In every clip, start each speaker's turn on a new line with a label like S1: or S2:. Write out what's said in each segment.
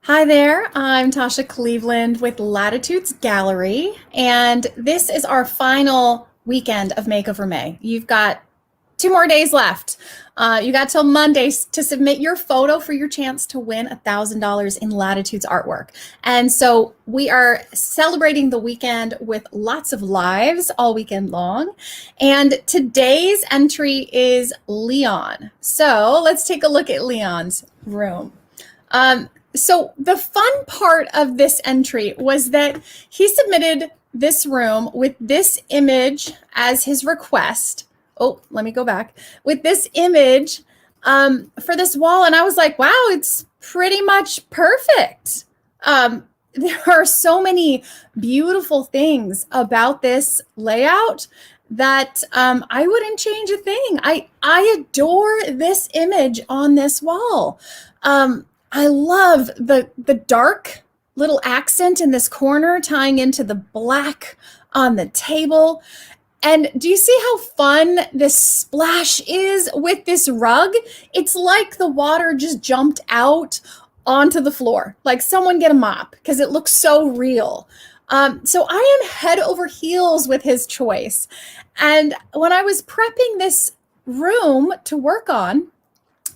S1: Hi there, I'm Tasha Cleveland with Latitudes Gallery, and this is our final weekend of Makeover May. You've got 2 more days left. You got till Monday to submit your photo for your chance to win $1,000 in Latitudes artwork. And so we are celebrating the weekend with lots of lives all weekend long. And today's entry is Leon. So let's take a look at Leon's room. So the fun part of this entry was that he submitted this room with this image as his request. Oh, let me go back. With this image for this wall. And I was like, wow, it's pretty much perfect. There are so many beautiful things about this layout that I wouldn't change a thing. I adore this image on this wall. I love the dark little accent in this corner tying into the black on the table. And do you see how fun this splash is with this rug? It's like the water just jumped out onto the floor. Like someone get a mop because it looks so real. So I am head over heels with his choice. And when I was prepping this room to work on,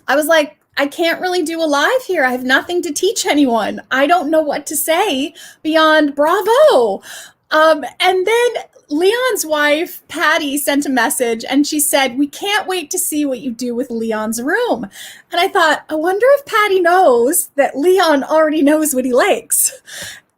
S1: I was like, I can't really do a live here. I have nothing to teach anyone. I don't know what to say beyond bravo. And then Leon's wife, Patty, sent a message and she said, we can't wait to see what you do with Leon's room. And I thought, I wonder if Patty knows that Leon already knows what he likes.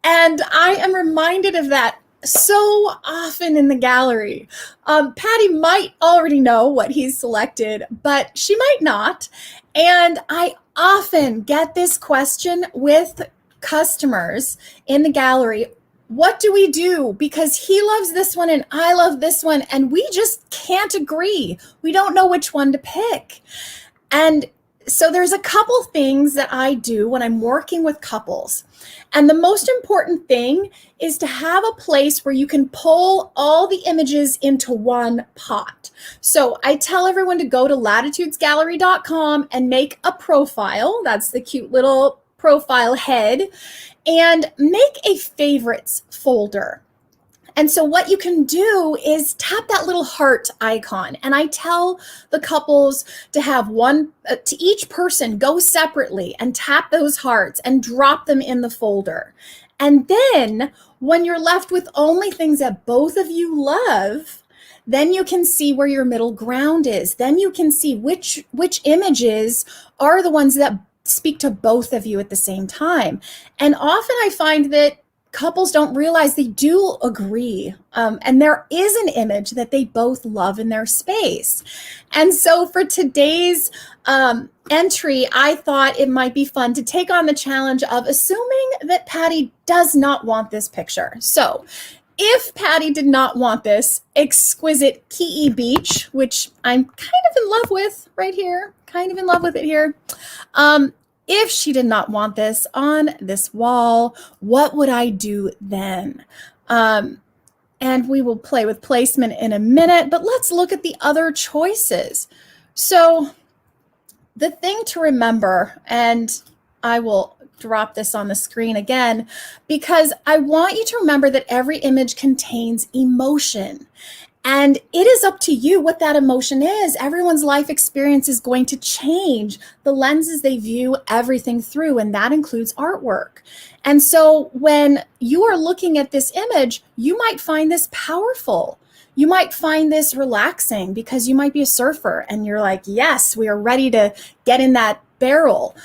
S1: And I am reminded of that so often in the gallery. Patty might already know what he's selected, but she might not. And I often get this question with customers in the gallery. What do we do? Because he loves this one and I love this one, and we just can't agree. We don't know which one to pick. And so there's a couple things that I do when I'm working with couples. And the most important thing is to have a place where you can pull all the images into one pot. So I tell everyone to go to latitudesgallery.com and make a profile. That's the cute little profile head, and make a favorites folder. And so what you can do is tap that little heart icon. And I tell the couples to have one, to each person go separately and tap those hearts and drop them in the folder. And then when you're left with only things that both of you love, then you can see where your middle ground is. Then you can see which images are the ones that speak to both of you at the same time. And often I find that couples don't realize they do agree. And there is an image that they both love in their space. And so for today's entry, I thought it might be fun to take on the challenge of assuming that Patty does not want this picture. So if Patty did not want this exquisite Key Beach, which I'm kind of in love with right here, kind of in love with it here. If she did not want this on this wall, what would I do then? And we will play with placement in a minute, but let's look at the other choices. So the thing to remember, and I will drop this on the screen again, because I want you to remember that every image contains emotion. And it is up to you what that emotion is. Everyone's life experience is going to change the lenses they view everything through, and that includes artwork. And so when you are looking at this image, you might find this powerful. You might find this relaxing because you might be a surfer and you're like, yes, we are ready to get in that barrel.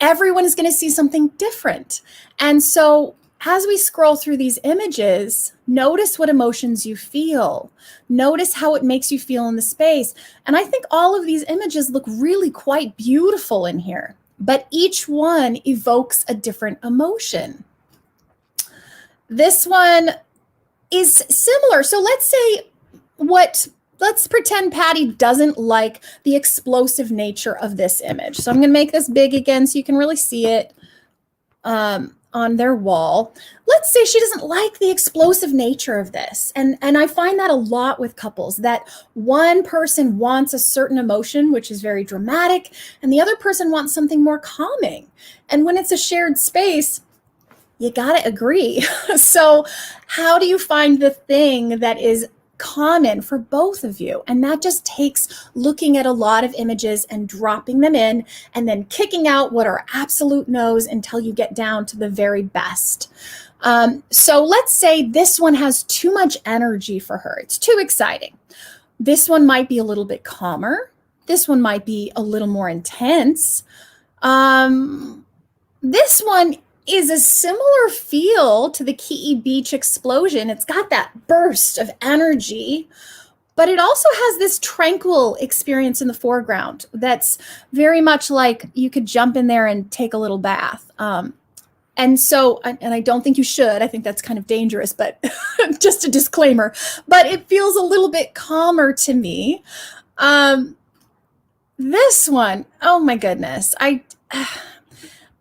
S1: Everyone is going to see something different. And so as we scroll through these images, notice what emotions you feel. Notice how it makes you feel in the space. And I think all of these images look really quite beautiful in here, but each one evokes a different emotion. This one is similar. So let's pretend Patty doesn't like the explosive nature of this image. So I'm going to make this big again so you can really see it. on their wall. Let's say she doesn't like the explosive nature of this. And I find that a lot with couples, that one person wants a certain emotion, which is very dramatic, and the other person wants something more calming. And when it's a shared space, you got to agree. So how do you find the thing that is common for both of you? And that just takes looking at a lot of images and dropping them in and then kicking out what are absolute no's until you get down to the very best. So let's say this one has too much energy for her. It's too exciting. This one might be a little bit calmer. This one might be a little more intense. This one is a similar feel to the Key Beach explosion. It's got that burst of energy, but it also has this tranquil experience in the foreground that's very much like you could jump in there and take a little bath. And I don't think you should. I think that's kind of dangerous, but just a disclaimer. But it feels a little bit calmer to me. This one, oh my goodness.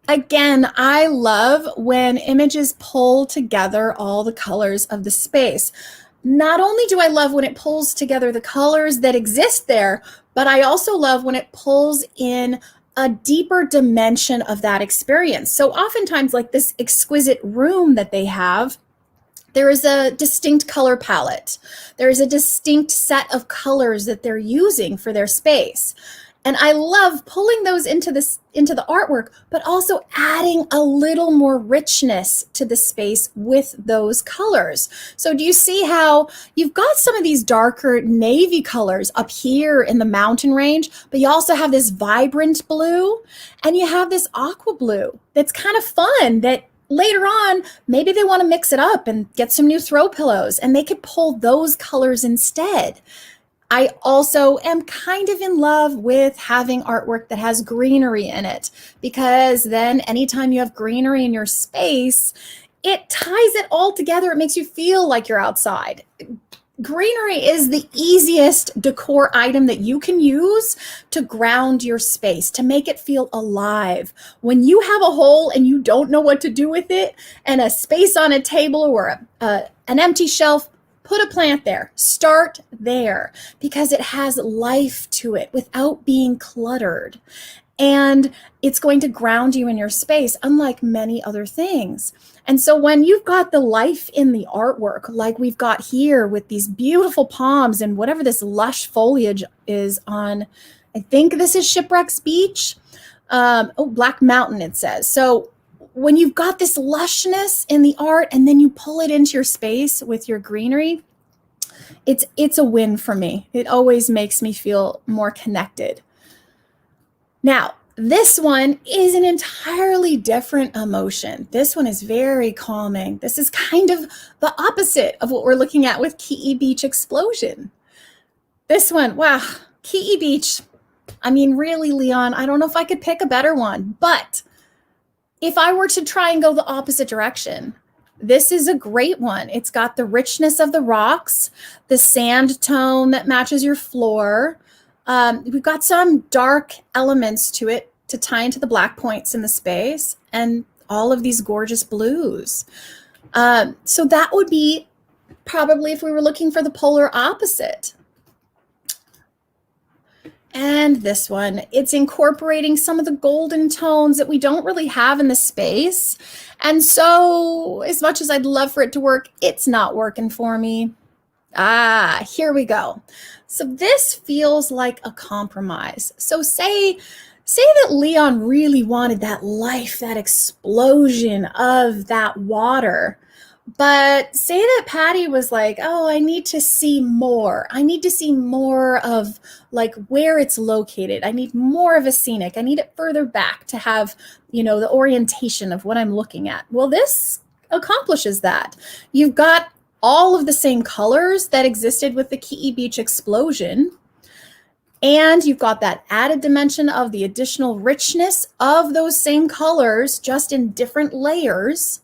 S1: Again, I love when images pull together all the colors of the space. Not only do I love when it pulls together the colors that exist there, but I also love when it pulls in a deeper dimension of that experience. So oftentimes, like this exquisite room that they have, there is a distinct color palette. There is a distinct set of colors that they're using for their space. And I love pulling those into the artwork, but also adding a little more richness to the space with those colors. So do you see how you've got some of these darker navy colors up here in the mountain range, but you also have this vibrant blue and you have this aqua blue that's kind of fun, that later on, maybe they want to mix it up and get some new throw pillows and they could pull those colors instead. I also am kind of in love with having artwork that has greenery in it, because then anytime you have greenery in your space, it ties it all together. It makes you feel like you're outside. Greenery is the easiest decor item that you can use to ground your space, to make it feel alive. When you have a hole and you don't know what to do with it, and a space on a table or an empty shelf, put a plant there. Start there, because it has life to it without being cluttered. And it's going to ground you in your space, unlike many other things. And so when you've got the life in the artwork, like we've got here with these beautiful palms and whatever this lush foliage is on, I think this is Shipwrecks Beach. Black Mountain, it says. So when you've got this lushness in the art and then you pull it into your space with your greenery, it's a win for me. It always makes me feel more connected. Now, this one is an entirely different emotion. This one is very calming. This is kind of the opposite of what we're looking at with Key Beach Explosion. This one, wow, Key Beach. I mean, really, Leon, I don't know if I could pick a better one, but if I were to try and go the opposite direction, this is a great one. It's got the richness of the rocks, the sand tone that matches your floor. We've got some dark elements to it to tie into the black points in the space, and all of these gorgeous blues. So that would be probably if we were looking for the polar opposite. And this one, it's incorporating some of the golden tones that we don't really have in the space. And so as much as I'd love for it to work, it's not working for me. Here we go. So this feels like a compromise. So say that Leon really wanted that life, that explosion of that water. But say that Patty was like, oh, I need to see more. I need to see more of like where it's located. I need more of a scenic. I need it further back to have, the orientation of what I'm looking at. Well, this accomplishes that. You've got all of the same colors that existed with the Key Beach Explosion. And you've got that added dimension of the additional richness of those same colors, just in different layers.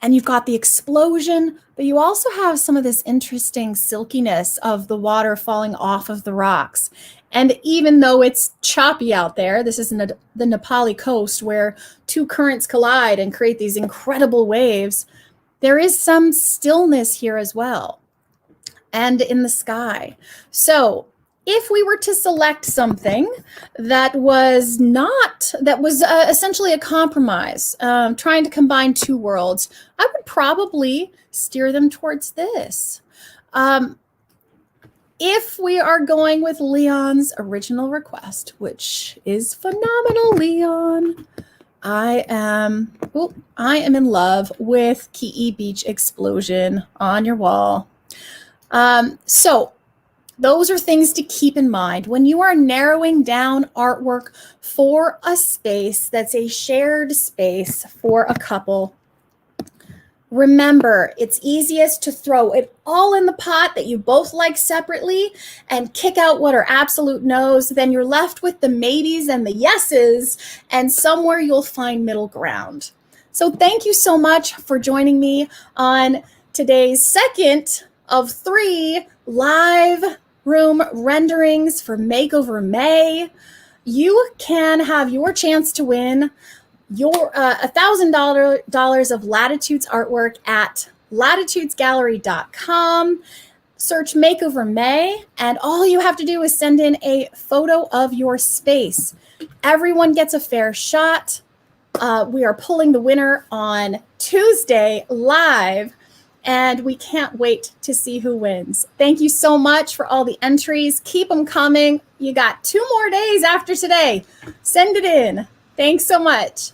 S1: And you've got the explosion, but you also have some of this interesting silkiness of the water falling off of the rocks. And even though it's choppy out there, this is the Nepali coast where two currents collide and create these incredible waves, there is some stillness here as well, and in the sky. So if we were to select something that was essentially a compromise, trying to combine two worlds, I would probably steer them towards this. If we are going with Leon's original request, which is phenomenal, Leon, I am in love with Key Beach Explosion on your wall. So those are things to keep in mind when you are narrowing down artwork for a space that's a shared space for a couple. Remember, it's easiest to throw it all in the pot that you both like separately and kick out what are absolute no's. Then you're left with the maybes and the yeses, and somewhere you'll find middle ground. So thank you so much for joining me on today's second of 3 live room renderings for Makeover May. You can have your chance to win your $1,000 of Latitudes artwork at latitudesgallery.com. Search Makeover May, and all you have to do is send in a photo of your space. Everyone gets a fair shot. We are pulling the winner on Tuesday live, and we can't wait to see who wins. Thank you so much for all the entries. Keep them coming. You got 2 more days after today. Send it in. Thanks so much.